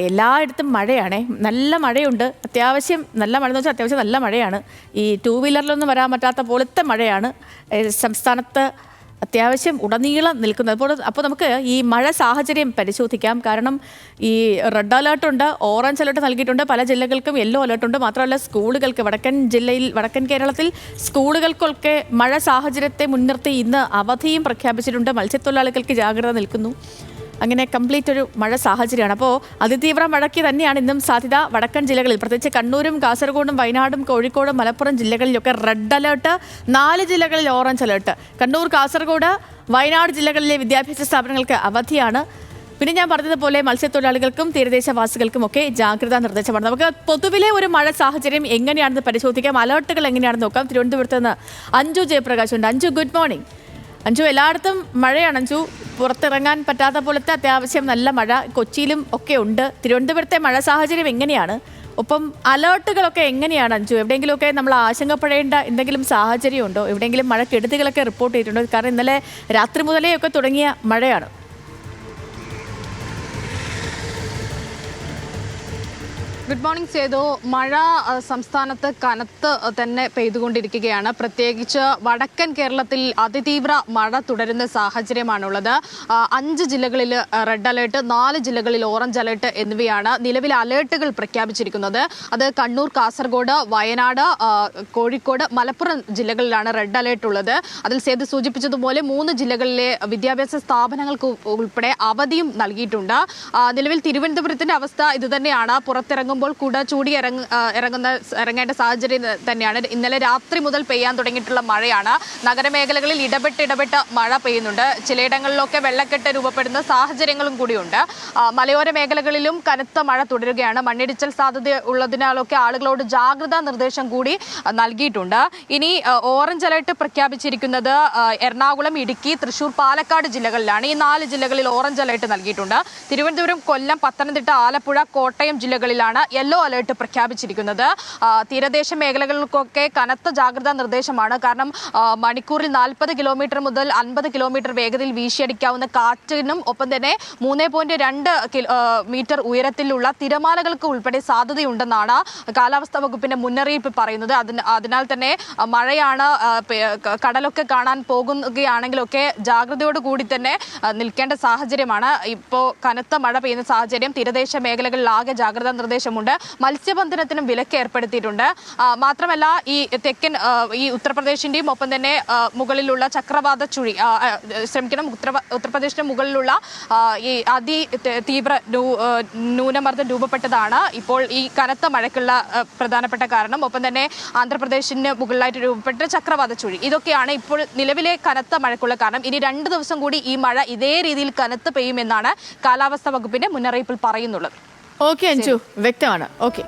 എല്ലായിടത്തും മഴയാണേ, നല്ല മഴയുണ്ട്. അത്യാവശ്യം നല്ല മഴ എന്ന് വെച്ചാൽ അത്യാവശ്യം നല്ല മഴയാണ്. ഈ ടൂ വീലറിലൊന്നും വരാൻ പറ്റാത്ത പോലത്തെ മഴയാണ് സംസ്ഥാനത്ത് അത്യാവശ്യം ഉടനീളം നിൽക്കുന്നത്. അപ്പോൾ നമുക്ക് ഈ മഴ സാഹചര്യം പരിശോധിക്കാം. കാരണം ഈ റെഡ് അലേർട്ടുണ്ട്, ഓറഞ്ച് അലേർട്ട് നൽകിയിട്ടുണ്ട്, പല ജില്ലകൾക്കും യെല്ലോ അലേർട്ടുണ്ട്. മാത്രമല്ല സ്കൂളുകൾക്ക് വടക്കൻ കേരളത്തിൽ സ്കൂളുകൾക്കൊക്കെ മഴ സാഹചര്യത്തെ മുൻനിർത്തി ഇന്ന് അവധിയും പ്രഖ്യാപിച്ചിട്ടുണ്ട്. മത്സ്യത്തൊഴിലാളികൾക്ക് ജാഗ്രത നിൽക്കുന്നു. അങ്ങനെ കംപ്ലീറ്റ് ഒരു മഴ സാഹചര്യമാണ്. അപ്പോൾ അതിതീവ്ര മഴയ്ക്ക് തന്നെയാണ് ഇന്നും സാധ്യത. വടക്കൻ ജില്ലകളിൽ പ്രത്യേകിച്ച് കണ്ണൂരും കാസർഗോഡും വയനാടും കോഴിക്കോടും മലപ്പുറം ജില്ലകളിലൊക്കെ റെഡ് അലേർട്ട്, 4 ജില്ലകളിൽ ഓറഞ്ച് അലേർട്ട്. കണ്ണൂർ, കാസർഗോഡ്, വയനാട് ജില്ലകളിലെ വിദ്യാഭ്യാസ സ്ഥാപനങ്ങൾക്ക് അവധിയാണ്. പിന്നെ ഞാൻ പറഞ്ഞതുപോലെ മത്സ്യത്തൊഴിലാളികൾക്കും തീരദേശവാസികൾക്കും ഒക്കെ ജാഗ്രതാ നിർദ്ദേശമാണ്. നമുക്ക് പൊതുവിലെ ഒരു മഴ സാഹചര്യം എങ്ങനെയാണെന്ന് പരിശോധിക്കാം. അലേർട്ടുകൾ എങ്ങനെയാണെന്ന് നോക്കാം. തിരുവനന്തപുരത്ത് നിന്ന് അഞ്ജു ജയപ്രകാശ് ഉണ്ട്. Anju, good morning. അഞ്ജു, എല്ലായിടത്തും മഴയാണ്. അഞ്ജു, പുറത്തിറങ്ങാൻ പറ്റാത്ത പോലത്തെ അത്യാവശ്യം നല്ല മഴ കൊച്ചിയിലും ഒക്കെ ഉണ്ട്. തിരുവനന്തപുരത്തെ മഴ സാഹചര്യം എങ്ങനെയാണ്? ഒപ്പം അലേർട്ടുകളൊക്കെ എങ്ങനെയാണ് അഞ്ജു? എവിടെയെങ്കിലുമൊക്കെ നമ്മൾ ആശങ്കപ്പെടേണ്ട എന്തെങ്കിലും സാഹചര്യം ഉണ്ടോ? എവിടെയെങ്കിലും മഴ കെടുതികളൊക്കെ റിപ്പോർട്ട് ചെയ്തിട്ടുണ്ടോ? കാരണം ഇന്നലെ രാത്രി മുതലേ ഒക്കെ തുടങ്ങിയ മഴയാണ്. Good morning Sethu. മഴ സംസ്ഥാനത്ത് കനത്ത് തന്നെ പെയ്തുകൊണ്ടിരിക്കുകയാണ്. പ്രത്യേകിച്ച് വടക്കൻ കേരളത്തിൽ അതിതീവ്ര മഴ തുടരുന്ന സാഹചര്യമാണുള്ളത്. 5 ജില്ലകളിൽ റെഡ് അലേർട്ട്, 4 ജില്ലകളിൽ ഓറഞ്ച് അലേർട്ട് എന്നിവയാണ് നിലവിലെ അലേർട്ടുകൾ പ്രഖ്യാപിച്ചിരിക്കുന്നത്. അത് കണ്ണൂർ, കാസർഗോഡ്, വയനാട്, കോഴിക്കോട്, മലപ്പുറം ജില്ലകളിലാണ് റെഡ് അലേർട്ട് ഉള്ളത്. അതിൽ സേതു സൂചിപ്പിച്ചതുപോലെ 3 ജില്ലകളിലെ വിദ്യാഭ്യാസ സ്ഥാപനങ്ങൾക്ക് ഉൾപ്പെടെ അവധിയും നൽകിയിട്ടുണ്ട്. നിലവിൽ തിരുവനന്തപുരത്തിന്റെ അവസ്ഥ ഇതുതന്നെയാണ്. പുറത്തിറങ്ങുമ്പോൾ കുട ചൂടി ഇറങ്ങേണ്ട സാഹചര്യം തന്നെയാണ്. ഇന്നലെ രാത്രി മുതൽ പെയ്യാൻ തുടങ്ങിയിട്ടുള്ള മഴയാണ്. നഗരമേഖലകളിൽ ഇടപെട്ട് മഴ പെയ്യുന്നുണ്ട്. ചിലയിടങ്ങളിലൊക്കെ വെള്ളക്കെട്ട് രൂപപ്പെടുന്ന സാഹചര്യങ്ങളും കൂടിയുണ്ട്. മലയോര മേഖലകളിലും കനത്ത മഴ തുടരുകയാണ്. മണ്ണിടിച്ചൽ സാധ്യത ഉള്ളതിനാലൊക്കെ ആളുകളോട് ജാഗ്രതാ നിർദ്ദേശം കൂടി നൽകിയിട്ടുണ്ട്. ഇനി ഓറഞ്ച് അലേർട്ട് പ്രഖ്യാപിച്ചിരിക്കുന്നത് എറണാകുളം, ഇടുക്കി, തൃശൂർ, പാലക്കാട് ജില്ലകളിലാണ്. ഈ 4 ജില്ലകളിൽ ഓറഞ്ച് അലേർട്ട് നൽകിയിട്ടുണ്ട്. തിരുവനന്തപുരം, കൊല്ലം, പത്തനംതിട്ട, ആലപ്പുഴ, കോട്ടയം ജില്ലകളിലാണ് യെല്ലോ അലേർട്ട് പ്രഖ്യാപിച്ചിരിക്കുന്നത്. തീരദേശ മേഖലകൾക്കൊക്കെ കനത്ത ജാഗ്രതാ നിർദ്ദേശമാണ്. കാരണം മണിക്കൂറിൽ 40 കിലോമീറ്റർ മുതൽ 50 കിലോമീറ്റർ വേഗതയിൽ വീശിയടിക്കാവുന്ന കാറ്റിനും ഒപ്പം തന്നെ 3.2 മീറ്റർ ഉയരത്തിലുള്ള തിരമാലകൾക്ക് ഉൾപ്പെടെ സാധ്യതയുണ്ടെന്നാണ് കാലാവസ്ഥാ വകുപ്പിന്റെ മുന്നറിയിപ്പ് പറയുന്നത്. അതിനാൽ തന്നെ മഴയാണ്, കടലൊക്കെ കാണാൻ പോകുകയാണെങ്കിലൊക്കെ ജാഗ്രതയോടുകൂടി തന്നെ നിൽക്കേണ്ട സാഹചര്യമാണ്. ഇപ്പോൾ കനത്ത മഴ പെയ്യുന്ന സാഹചര്യം. തീരദേശ മേഖലകളിൽ ആകെ ജാഗ്രതാ നിർദ്ദേശമുണ്ട്. മത്സ്യബന്ധനത്തിനും വിലക്ക് ഏർപ്പെടുത്തിയിട്ടുണ്ട്. മാത്രമല്ല ഈ തെക്കൻ ഈ ഉത്തർപ്രദേശിന്റെയും ഒപ്പം തന്നെ മുകളിലുള്ള ചക്രവാത ചുഴി ഉത്തർപ്രദേശിന്റെ മുകളിലുള്ള ഈ തീവ്ര ന്യൂനമർദ്ദം രൂപപ്പെട്ടതാണ് ഇപ്പോൾ ഈ കനത്ത മഴയ്ക്കുള്ള പ്രധാനപ്പെട്ട കാരണം. ഒപ്പം തന്നെ ആന്ധ്രാപ്രദേശിന് മുകളിലായിട്ട് രൂപപ്പെട്ട ചക്രവാത ചുഴി, ഇതൊക്കെയാണ് ഇപ്പോൾ നിലവിലെ കനത്ത മഴയ്ക്കുള്ള കാരണം. ഇനി 2 ദിവസം കൂടി ഈ മഴ ഇതേ രീതിയിൽ കനത്ത് പെയ്യുമെന്നാണ് കാലാവസ്ഥാ വകുപ്പിന്റെ മുന്നറിയിപ്പിൽ പറയുന്നുള്ളത്. ഓക്കെ അഞ്ജു, വ്യക്തമാണ്. ഓക്കെ.